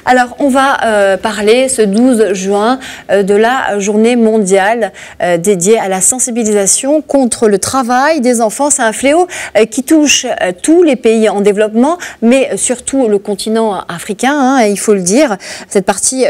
Alors, on va parler ce 12 juin de la journée mondiale dédiée à la sensibilisation contre le travail des enfants. C'est un fléau qui touche tous les pays en développement, mais surtout le continent africain, il faut le dire, cette partie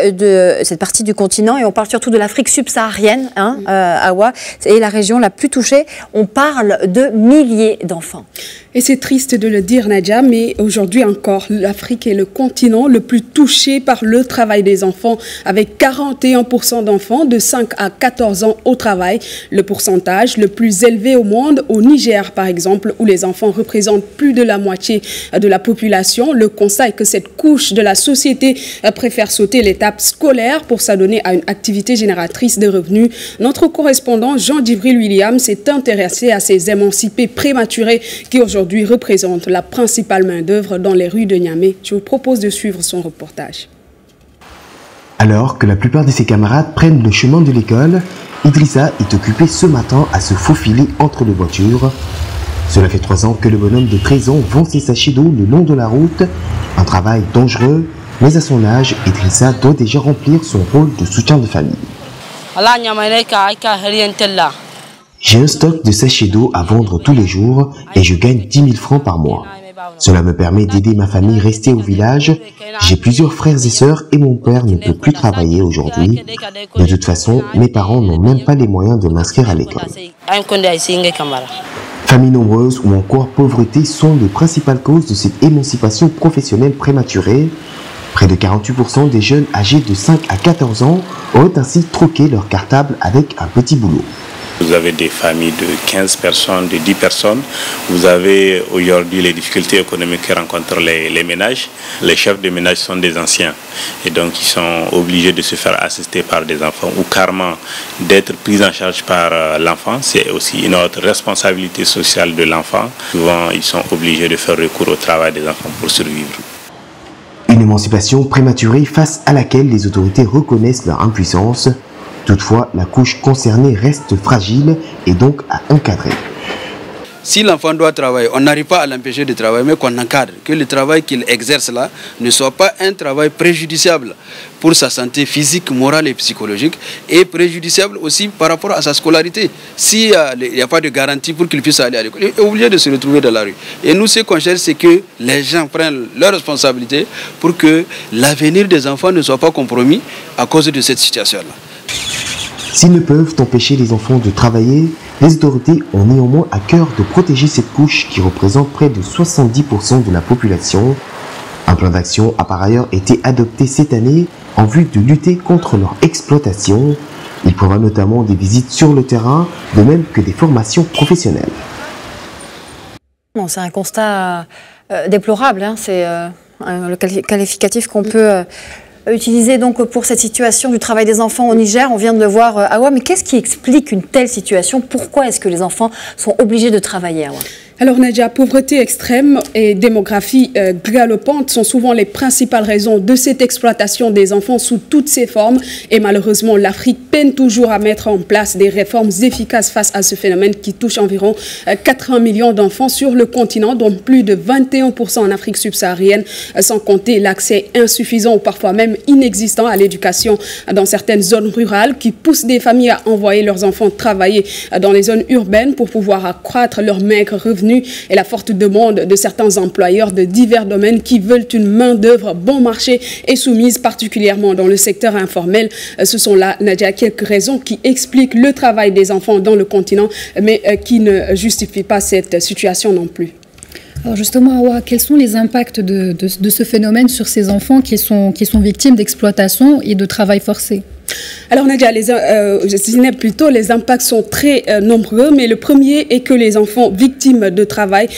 du continent. Et on parle surtout de l'Afrique subsaharienne, Awa, est la région la plus touchée. On parle de milliers d'enfants. Et c'est triste de le dire, Nadia, mais aujourd'hui encore, l'Afrique est le continent le plus touché par le travail des enfants, avec 41% d'enfants de 5 à 14 ans au travail. Le pourcentage le plus élevé au monde, au Niger par exemple, où les enfants représentent plus de la moitié de la population. Le constat est que cette couche de la société préfère sauter l'étape scolaire pour s'adonner à une activité génératrice de revenus. Notre correspondant Jean-Djibril William s'est intéressé à ces émancipés prématurés qui aujourd'hui représentent la principale main-d'œuvre dans les rues de Niamey. Je vous propose de suivre son reportage. Alors que la plupart de ses camarades prennent le chemin de l'école, Idrissa est occupé ce matin à se faufiler entre les voitures. Cela fait 3 ans que le bonhomme de 13 ans vend ses sachets d'eau le long de la route. Un travail dangereux, mais à son âge, Idrissa doit déjà remplir son rôle de soutien de famille. J'ai un stock de sachets d'eau à vendre tous les jours et je gagne 10 000 francs par mois. Cela me permet d'aider ma famille restée au village. J'ai plusieurs frères et sœurs et mon père ne peut plus travailler aujourd'hui. De toute façon, mes parents n'ont même pas les moyens de m'inscrire à l'école. Familles nombreuses ou encore pauvreté sont les principales causes de cette émancipation professionnelle prématurée. Près de 48% des jeunes âgés de 5 à 14 ans auraient ainsi troqué leur cartable avec un petit boulot. Vous avez des familles de 15 personnes, de 10 personnes. Vous avez aujourd'hui les difficultés économiques que rencontrent les ménages. Les chefs de ménage sont des anciens et donc ils sont obligés de se faire assister par des enfants ou carrément d'être pris en charge par l'enfant. C'est aussi une autre responsabilité sociale de l'enfant. Souvent, ils sont obligés de faire recours au travail des enfants pour survivre. Une émancipation prématurée face à laquelle les autorités reconnaissent leur impuissance. Toutefois, la couche concernée reste fragile et donc à encadrer. Si l'enfant doit travailler, on n'arrive pas à l'empêcher de travailler, mais qu'on encadre, que le travail qu'il exerce là ne soit pas un travail préjudiciable pour sa santé physique, morale et psychologique, et préjudiciable aussi par rapport à sa scolarité. S'il n'y a pas de garantie pour qu'il puisse aller à l'école, il est obligé de se retrouver dans la rue. Et nous, ce qu'on cherche, c'est que les gens prennent leurs responsabilités pour que l'avenir des enfants ne soit pas compromis à cause de cette situation-là. S'ils ne peuvent empêcher les enfants de travailler, les autorités ont néanmoins à cœur de protéger cette couche qui représente près de 70% de la population. Un plan d'action a par ailleurs été adopté cette année en vue de lutter contre leur exploitation. Il prévoit notamment des visites sur le terrain, de même que des formations professionnelles. C'est un constat déplorable, c'est le qualificatif qu'on peut utilisé donc pour cette situation du travail des enfants au Niger. On vient de le voir, Awa, mais qu'est-ce qui explique une telle situation? Pourquoi est-ce que les enfants sont obligés de travailler, Awa? Alors Nadia, pauvreté extrême et démographie galopante sont souvent les principales raisons de cette exploitation des enfants sous toutes ses formes. Et malheureusement, l'Afrique peine toujours à mettre en place des réformes efficaces face à ce phénomène qui touche environ 80 millions d'enfants sur le continent, dont plus de 21% en Afrique subsaharienne, sans compter l'accès insuffisant ou parfois même inexistant à l'éducation dans certaines zones rurales qui poussent des familles à envoyer leurs enfants travailler dans les zones urbaines pour pouvoir accroître leurs maigres revenus et la forte demande de certains employeurs de divers domaines qui veulent une main-d'œuvre bon marché et soumise particulièrement dans le secteur informel. Ce sont là, Nadia, quelques raisons qui expliquent le travail des enfants dans le continent, mais qui ne justifient pas cette situation non plus. Alors justement, Awa, quels sont les impacts de ce phénomène sur ces enfants qui sont victimes d'exploitation et de travail forcé? Alors Nadia, les impacts sont très nombreux, mais le premier est que les enfants victimes de travail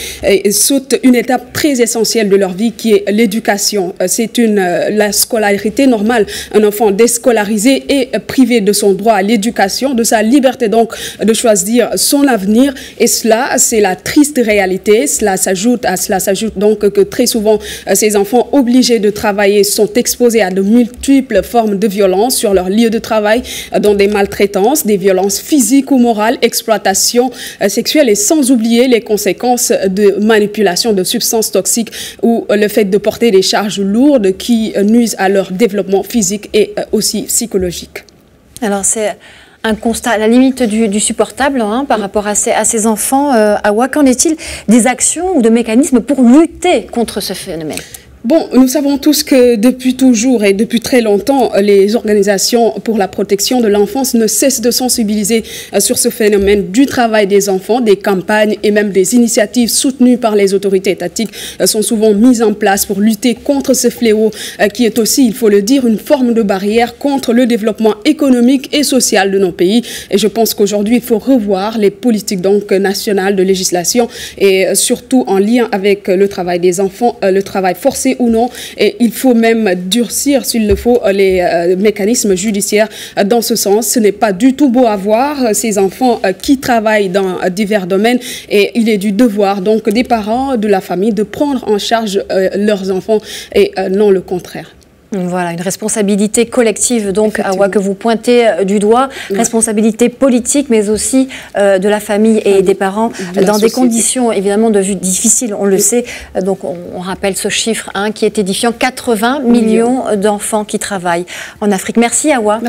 sautent une étape très essentielle de leur vie qui est l'éducation. C'est la scolarité normale. Un enfant déscolarisé est privé de son droit à l'éducation, de sa liberté donc de choisir son avenir, et cela c'est la triste réalité. Cela s'ajoute donc que très souvent ces enfants obligés de travailler sont exposés à de multiples formes de violence sur leur liberté milieu de travail, dans des maltraitances, des violences physiques ou morales, exploitation sexuelle et sans oublier les conséquences de manipulation de substances toxiques ou le fait de porter des charges lourdes qui nuisent à leur développement physique et aussi psychologique. Alors c'est un constat à la limite du supportable par rapport à ces enfants. Awa, qu'en est-il des actions ou de mécanismes pour lutter contre ce phénomène ? Bon, nous savons tous que depuis toujours et depuis très longtemps, les organisations pour la protection de l'enfance ne cessent de sensibiliser sur ce phénomène du travail des enfants. Des campagnes et même des initiatives soutenues par les autorités étatiques sont souvent mises en place pour lutter contre ce fléau qui est aussi, il faut le dire, une forme de barrière contre le développement économique et social de nos pays. Et je pense qu'aujourd'hui, il faut revoir les politiques donc nationales de législation et surtout en lien avec le travail des enfants, le travail forcé ou non, et il faut même durcir s'il le faut les mécanismes judiciaires dans ce sens. Ce n'est pas du tout beau à voir ces enfants qui travaillent dans divers domaines et il est du devoir donc des parents, de la famille de prendre en charge leurs enfants et non le contraire. Voilà, une responsabilité collective, donc, Awa, que vous pointez du doigt, responsabilité politique, mais aussi de la famille et des parents, dans des conditions, évidemment, de vue difficiles, on le sait. Donc, on rappelle ce chiffre qui est édifiant, 80 millions d'enfants qui travaillent en Afrique. Merci, Awa.